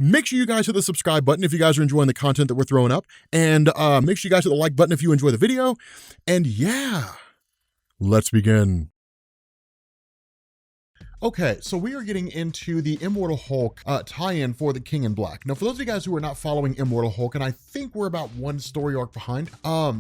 Make sure you guys hit the subscribe button if you guys are enjoying the content that we're throwing up. And make sure you guys hit the like button if you enjoy the video. And yeah, let's begin. Okay, so we are getting into the Immortal Hulk tie-in for the King in Black. Now, for those of you guys who are not following Immortal Hulk, and I think we're about one story arc behind,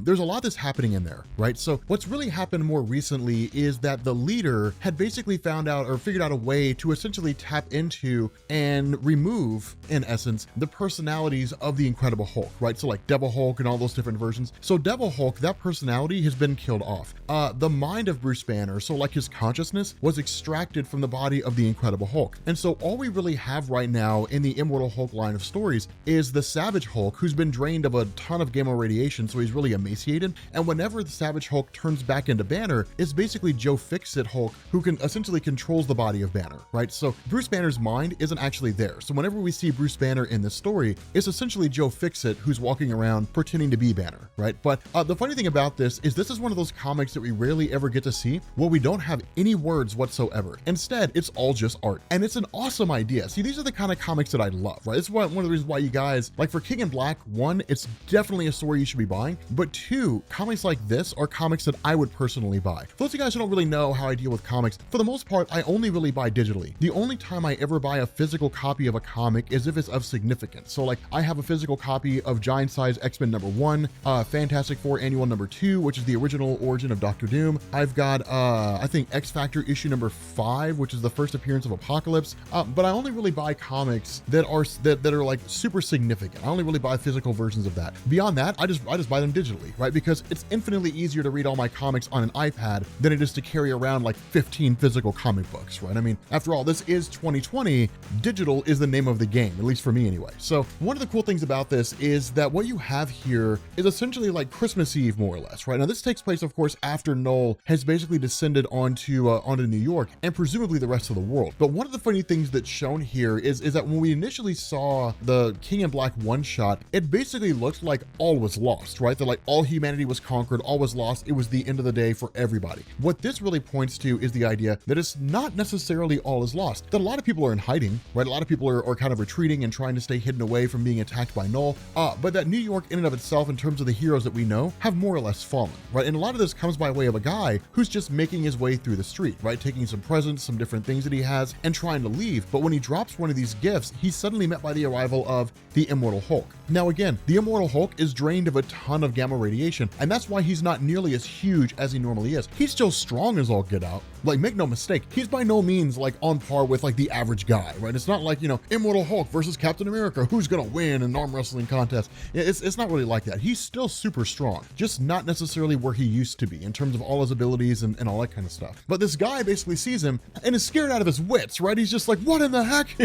there's a lot that's happening in there, right? So what's really happened more recently is that the leader had basically found out or figured out a way to essentially tap into and remove, in essence, the personalities of the Incredible Hulk, right? So like Devil Hulk and all those different versions. So Devil Hulk, that personality has been killed off. The mind of Bruce Banner, so like his consciousness, was extracted from the body of the Incredible Hulk. And so all we really have right now in the Immortal Hulk line of stories is the Savage Hulk, who's been drained of a ton of gamma radiation, so he's really emaciated. And whenever the Savage Hulk turns back into Banner, it's basically Joe Fixit Hulk, who can essentially controls the body of Banner, right? So Bruce Banner's mind isn't actually there. So whenever we see Bruce Banner in this story, it's essentially Joe Fixit who's walking around pretending to be Banner, right? But the funny thing about this is one of those comics that we rarely ever get to see where we don't have any words whatsoever. Instead, it's all just art. And it's an awesome idea. See, these are the kind of comics that I love, right? This is one of the reasons why you guys, like for King in Black, one, it's definitely a story you should be buying, but two, comics like this are comics that I would personally buy. For those of you guys who don't really know how I deal with comics, for the most part, I only really buy digitally. The only time I ever buy a physical copy of a comic is if it's of significance. So like I have a physical copy of Giant Size X-Men #1, Fantastic Four Annual #2, which is the original origin of Doctor Doom. I've got, I think X Factor issue #5, which is the first appearance of Apocalypse, but I only really buy comics that are like super significant. I only really buy physical versions of that. Beyond that, I just buy them digitally, right? Because it's infinitely easier to read all my comics on an iPad than it is to carry around like 15 physical comic books, right? I mean, after all, this is 2020. Digital is the name of the game, at least for me anyway. So one of the cool things about this is that what you have here is essentially like Christmas Eve, more or less, right? Now this takes place, of course, after Null has basically descended onto New York and presumably the rest of the world. But one of the funny things that's shown here is that when we initially saw the King in Black one-shot, it basically looked like all was lost, right? That like all humanity was conquered, all was lost. It was the end of the day for everybody. What this really points to is the idea that it's not necessarily all is lost, that a lot of people are in hiding, right? A lot of people are kind of retreating and trying to stay hidden away from being attacked by Null, but that New York in and of itself, in terms of the heroes that we know, have more or less fallen, right? And a lot of this comes by way of a guy who's just making his way through the street, right? Taking some presents, some different things that he has, and trying to leave. But when he drops one of these gifts, he's suddenly met by the arrival of the Immortal Hulk. Now again, the Immortal Hulk is drained of a ton of gamma radiation, and that's why he's not nearly as huge as he normally is. He's still strong as all get out. Like, make no mistake, he's by no means like on par with like the average guy, right? It's not like, you know, Immortal Hulk versus Captain America, who's gonna win an arm wrestling contest. It's not really like that. He's still super strong, just not necessarily where he used to be in terms of all his abilities and all that kind of stuff. But this guy basically sees him and is scared out of his wits, right? He's just like, what in the heck?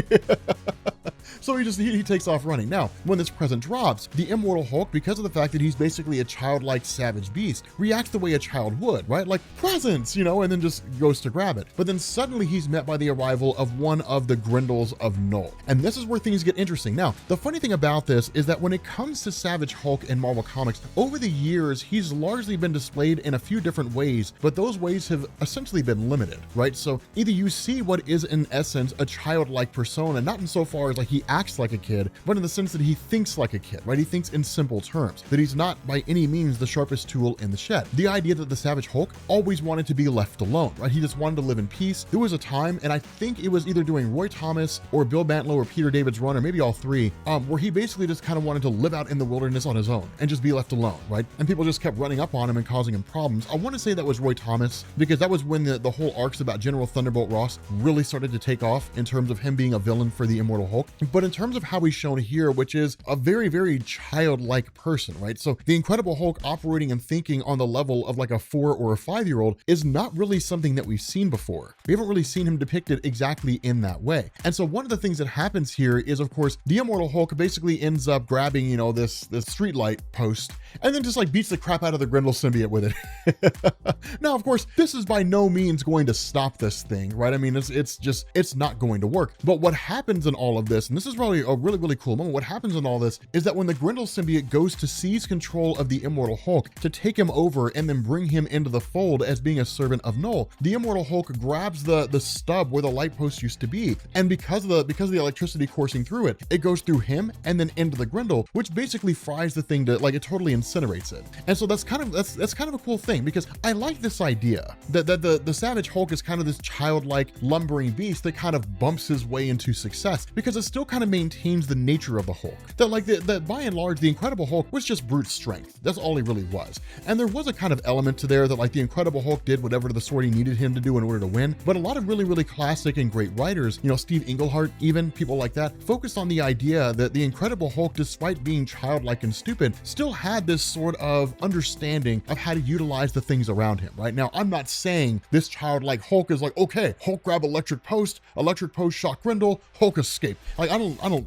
So he takes off running. Now, when this present drops, the Immortal Hulk, because of the fact that he's basically a childlike savage beast, reacts the way a child would, right? Like, presents, you know, and then just goes to grab it. But then suddenly he's met by the arrival of one of the Grendels of Null. And this is where things get interesting. Now, the funny thing about this is that when it comes to Savage Hulk in Marvel Comics, over the years, he's largely been displayed in a few different ways, but those ways have essentially been limited, right? So either you see what is in essence a childlike persona, not insofar as like he acts like a kid, but in the sense that he thinks like a kid, right? He thinks in simple terms, that he's not by any means the sharpest tool in the shed. The idea that the Savage Hulk always wanted to be left alone, right? He just wanted to live in peace. There was a time, and I think it was either doing Roy Thomas or Bill Mantlo or Peter David's run, or maybe all three, where he basically just kind of wanted to live out in the wilderness on his own and just be left alone, right? And people just kept running up on him and causing him problems. I want to say that was Roy Thomas, because that was when the whole arcs about General Thunderbolt Ross really started to take off in terms of him being a villain for the Immortal Hulk. But in terms of how he's shown here, which is a very, very childlike person, right? So the Incredible Hulk operating and thinking on the level of like a 4 or a 5-year-old is not really something that we've seen before. We haven't really seen him depicted exactly in that way. And so one of the things that happens here is, of course, the Immortal Hulk basically ends up grabbing, you know, this streetlight post and then just like beats the crap out of the Grendel symbiote with it. Now, of course, this is by no means going to stop this thing, right? I mean, it's not going to work. But what happens in all of this, and this this is really a really cool moment. What happens in all this is that when the Grendel symbiote goes to seize control of the Immortal Hulk to take him over and then bring him into the fold as being a servant of Null, the Immortal Hulk grabs the stub where the light post used to be, and because of the electricity coursing through it, it goes through him and then into the Grendel, which basically fries the thing to, like, it totally incinerates it. And so that's kind of a cool thing, because I like this idea that the Savage Hulk is kind of this childlike lumbering beast that kind of bumps his way into success, because it still kind of maintains the nature of the Hulk. That by and large, the Incredible Hulk was just brute strength. That's all he really was. And there was a kind of element to there that, like, the Incredible Hulk did whatever the sort he needed him to do in order to win. But a lot of really classic and great writers, you know, Steve Englehart, even people like that, focused on the idea that the Incredible Hulk, despite being childlike and stupid, still had this sort of understanding of how to utilize the things around him. Right now, I'm not saying this childlike Hulk is like, okay, Hulk grab electric post shot Grendel, Hulk escape. Like,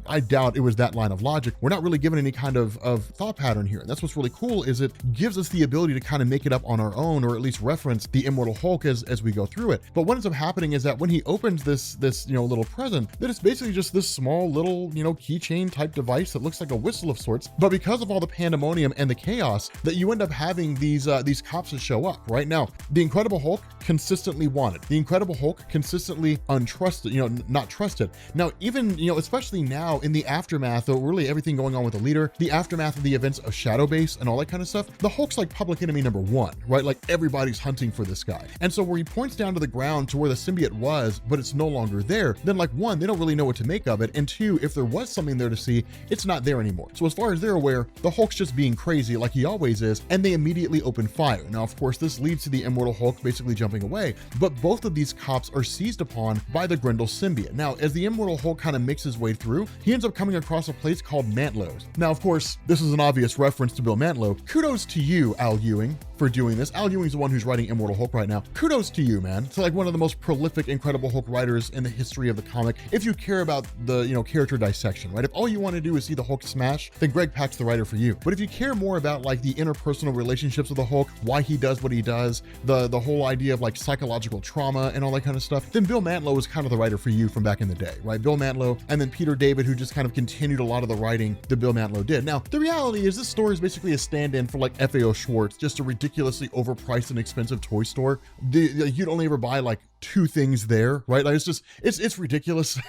I doubt it was that line of logic. We're not really given any kind of thought pattern here. And that's what's really cool, is it gives us the ability to kind of make it up on our own, or at least reference the Immortal Hulk as we go through it. But what ends up happening is that when he opens this you know, little present, that it's basically just this small little, you know, keychain type device that looks like a whistle of sorts. But because of all the pandemonium and the chaos, that you end up having these cops that show up. Right now, the Incredible Hulk consistently wanted. The Incredible Hulk consistently untrusted, you know, not trusted. Now, even, you know, especially now in the aftermath of really everything going on with the leader, the aftermath of the events of Shadowbase and all that kind of stuff, the Hulk's like public enemy number one, right? Like, everybody's hunting for this guy. And so where he points down to the ground to where the symbiote was, but it's no longer there, then, like, one, they don't really know what to make of it. And two, if there was something there to see, it's not there anymore. So as far as they're aware, the Hulk's just being crazy like he always is, and they immediately open fire. Now, of course, this leads to the Immortal Hulk basically jumping away, but both of these cops are seized upon by the Grendel symbiote. Now, as the Immortal Hulk kind of makes his way through, he ends up coming across a place called Mantos. Now, of course, this is an obvious reference to Bill Mantlo. Kudos to you, Al Ewing, for doing this. Al Ewing's the one who's writing Immortal Hulk right now. Kudos to you, man. It's like one of the most prolific Incredible Hulk writers in the history of the comic. If you care about the, you know, character dissection, right? If all you want to do is see the Hulk smash, then Greg Pak's the writer for you. But if you care more about, like, the interpersonal relationships of the Hulk, why he does what he does, the whole idea of, like, psychological trauma and all that kind of stuff, then Bill Mantlo is kind of the writer for you from back in the day, right? Bill Mantlo, and then Peter David, who just kind of continued a lot of the writing that Bill Mantlo did. Now, the reality is this story is basically a stand-in for, like, FAO Schwartz, just a ridiculously overpriced and expensive toy store. You'd only ever buy, like, two things there, right? Like, it's ridiculous.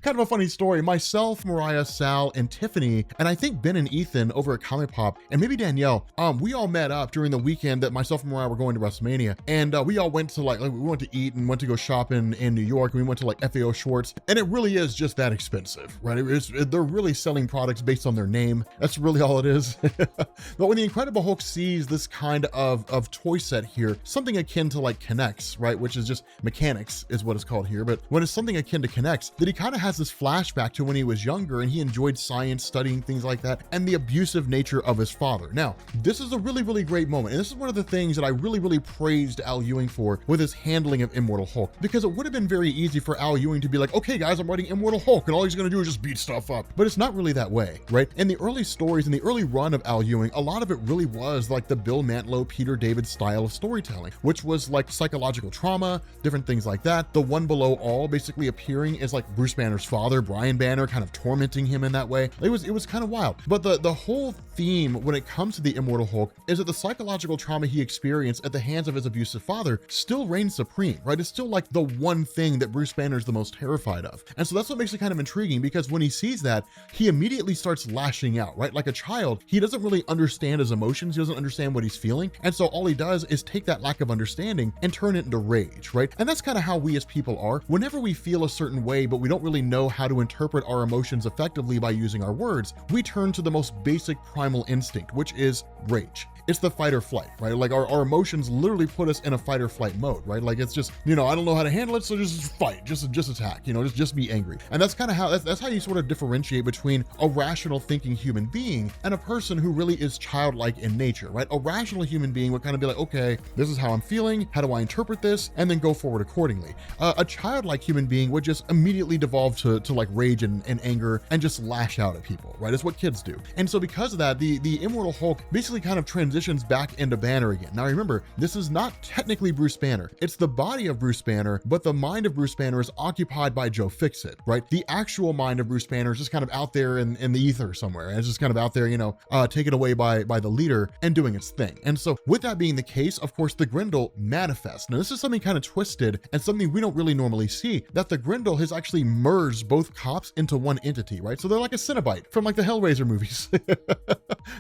Kind of a funny story. Myself, Mariah, Sal, and Tiffany, and I think Ben and Ethan over at Comic Pop, and maybe Danielle, we all met up during the weekend that myself and Mariah were going to WrestleMania, and we all went to, like we went to eat and went to go shopping in New York, and we went to, like, FAO Schwartz, and it really is just that expensive, right? They're really selling products based on their name. That's really all it is. But when the Incredible Hulk sees this kind of toy set here, something akin to, like, Connects, right? Which is just mechanics is what it's called here. But when it's something akin to Connects, that he kind of has this flashback to when he was younger and he enjoyed science, studying things like that, and the abusive nature of his father. Now, this is a really great moment. And this is one of the things that I really praised Al Ewing for with his handling of Immortal Hulk, because it would have been very easy for Al Ewing to be like, okay guys, I'm writing Immortal Hulk and all he's going to do is just beat stuff up. But it's not really that way, right? In the early stories, in the early run of Al Ewing, a lot of it really was like the Bill Mantlo, Peter David style of storytelling, which was like psychological trauma, different things like that. The One Below All basically appearing as like Bruce Banner's father, Brian Banner, kind of tormenting him in that way. It was kind of wild. But the whole theme when it comes to the Immortal Hulk is that the psychological trauma he experienced at the hands of his abusive father still reigns supreme, right? It's still like the one thing that Bruce Banner's the most terrified of. And so that's what makes it kind of intriguing, because when he sees that, he immediately starts lashing out, right? Like a child, he doesn't really understand his emotions. He doesn't understand what he's feeling. And so all he does is take that lack of understanding and turn it into rage, right? And that's kind of how we as people are. Whenever we feel a certain way, but we don't really know how to interpret our emotions effectively by using our words, we turn to the most basic primal instinct, which is rage. It's the fight or flight, right? Like our emotions literally put us in a fight or flight mode, right? Like it's just, I don't know how to handle it, so just fight, just attack, just be angry. And that's kind of how, that's how you sort of differentiate between a rational thinking human being and a person who really is childlike in nature, right? A rational human being would kind of be like, okay, this is how I'm feeling. How do I interpret this? this and then go forward accordingly. A childlike human being would just immediately devolve to like rage and anger and just lash out at people, right? It's what kids do. And so because of that, the Immortal Hulk basically kind of transitions back into Banner again. Now remember, this is not technically Bruce Banner. It's the body of Bruce Banner, but the mind of Bruce Banner is occupied by Joe Fixit, right? The actual mind of Bruce Banner is just kind of out there in the ether somewhere. And it's just kind of out there, you know, taken away by the leader and doing its thing. And so with that being the case, of course, the Grendel manifests. Now this is something kind of twisted and something we don't really normally see, that the Grendel has actually merged both cops into one entity, right? So they're like a Cenobite from like the Hellraiser movies, the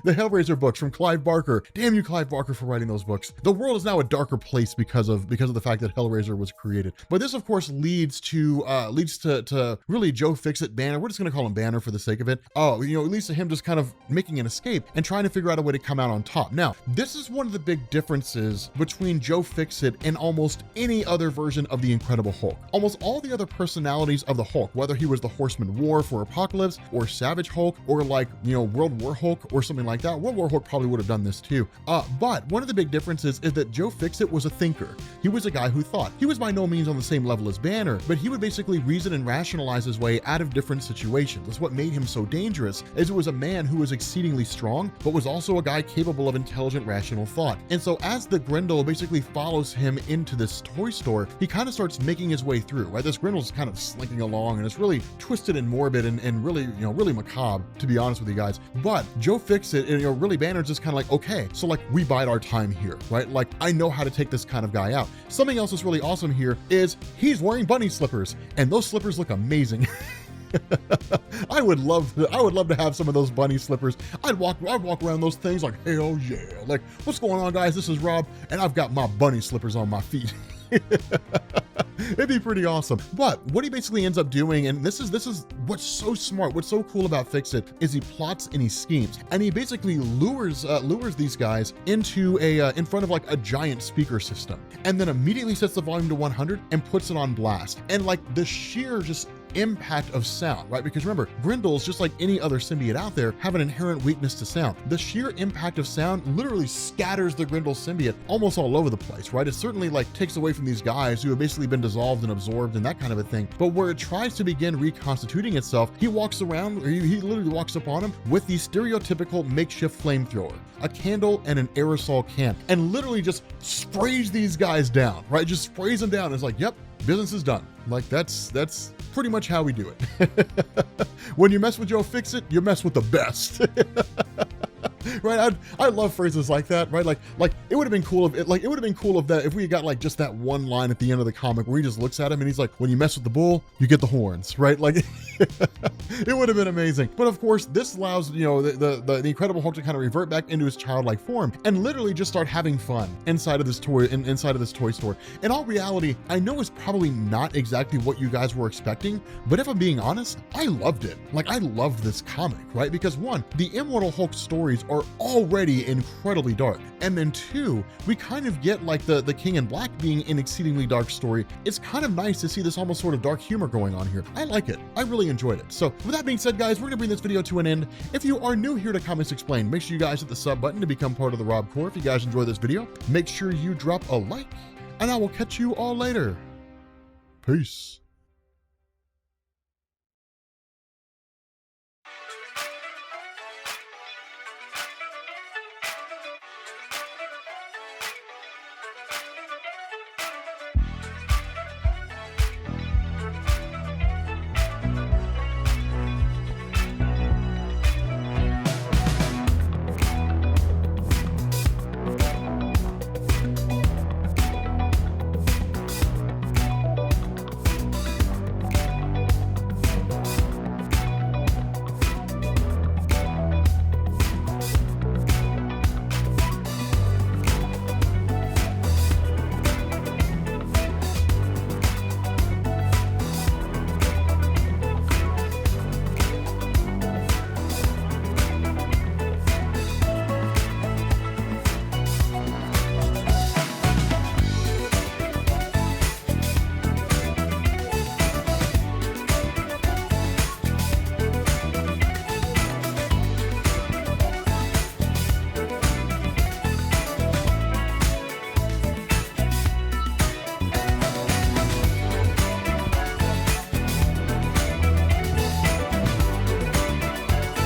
Hellraiser books from Clive Barker. Damn you, Clive Barker, for writing those books. The world is now a darker place because of the fact that Hellraiser was created. But this, of course, leads to really Joe Fixit Banner. We're just gonna call him Banner for the sake of it. Oh, you know, it leads to him just kind of making an escape and trying to figure out a way to come out on top. Now, this is one of the big differences between Joe Fixit and almost any other version of the Incredible Hulk. Almost all the other personalities of the Hulk, whether he was the Horseman War for Apocalypse or Savage Hulk or like, you know, World War Hulk or something like that. World War Hulk probably would have done this too. But one of the big differences is that Joe Fixit was a thinker. He was a guy who thought. He was by no means on the same level as Banner, but he would basically reason and rationalize his way out of different situations. That's what made him so dangerous, is it was a man who was exceedingly strong, but was also a guy capable of intelligent, rational thought. And so as the Grendel basically follows him into this toy store, he kind of starts making his way through, right? This Grendel's kind of slinking along and it's really twisted and morbid and really, you know, really macabre, to be honest with you guys. But Joe Fixit and, you know, really Banner's just kind of like, okay, so like we bide our time here, right? Like I know how to take this kind of guy out. Something else that's really awesome here is he's wearing bunny slippers, and those slippers look amazing. I would love to have some of those bunny slippers. I'd walk around those things like, hell yeah. Like, what's going on, guys? This is Rob, and I've got my bunny slippers on my feet. It'd be pretty awesome. But what he basically ends up doing, and this is what's so smart, what's so cool about Fixit, is he plots and he schemes, and he basically lures these guys into in front of like a giant speaker system, and then immediately sets the volume to 100 and puts it on blast. And like the sheer just impact of sound, right? Because remember, Grendels, just like any other symbiote out there, have an inherent weakness to sound. The sheer impact of sound literally scatters the Grendel symbiote almost all over the place, right? It certainly like takes away from these guys who have basically been dissolved and absorbed and that kind of a thing. But where it tries to begin reconstituting itself, he walks around, or he literally walks up on him with the stereotypical makeshift flamethrower, a candle and an aerosol can, and literally just sprays these guys down, right? Just sprays them down. It's like, yep, business is done. Like that's pretty much how we do it. When you mess with Joe Fixit, you mess with the best. Right? I love phrases like that, right? Like it would have been cool if we got like just that one line at the end of the comic where he just looks at him and he's like, when you mess with the bull, you get the horns, right? Like it would have been amazing. But of course, this allows, you know, the Incredible Hulk to kind of revert back into his childlike form and literally just start having fun inside of this toy store. In all reality, I know it's probably not exactly what you guys were expecting, but if I'm being honest, I loved it. Like I loved this comic, right? Because one, the Immortal Hulk stories are already incredibly dark. And then two, we kind of get like the King in Black being an exceedingly dark story. It's kind of nice to see this almost sort of dark humor going on here. I like it. I really enjoyed it. So with that being said, guys, we're gonna bring this video to an end. If you are new here to Comics Explained, make sure you guys hit the sub button to become part of the Rob Corps. If you guys enjoy this video, make sure you drop a like, and I will catch you all later. Peace.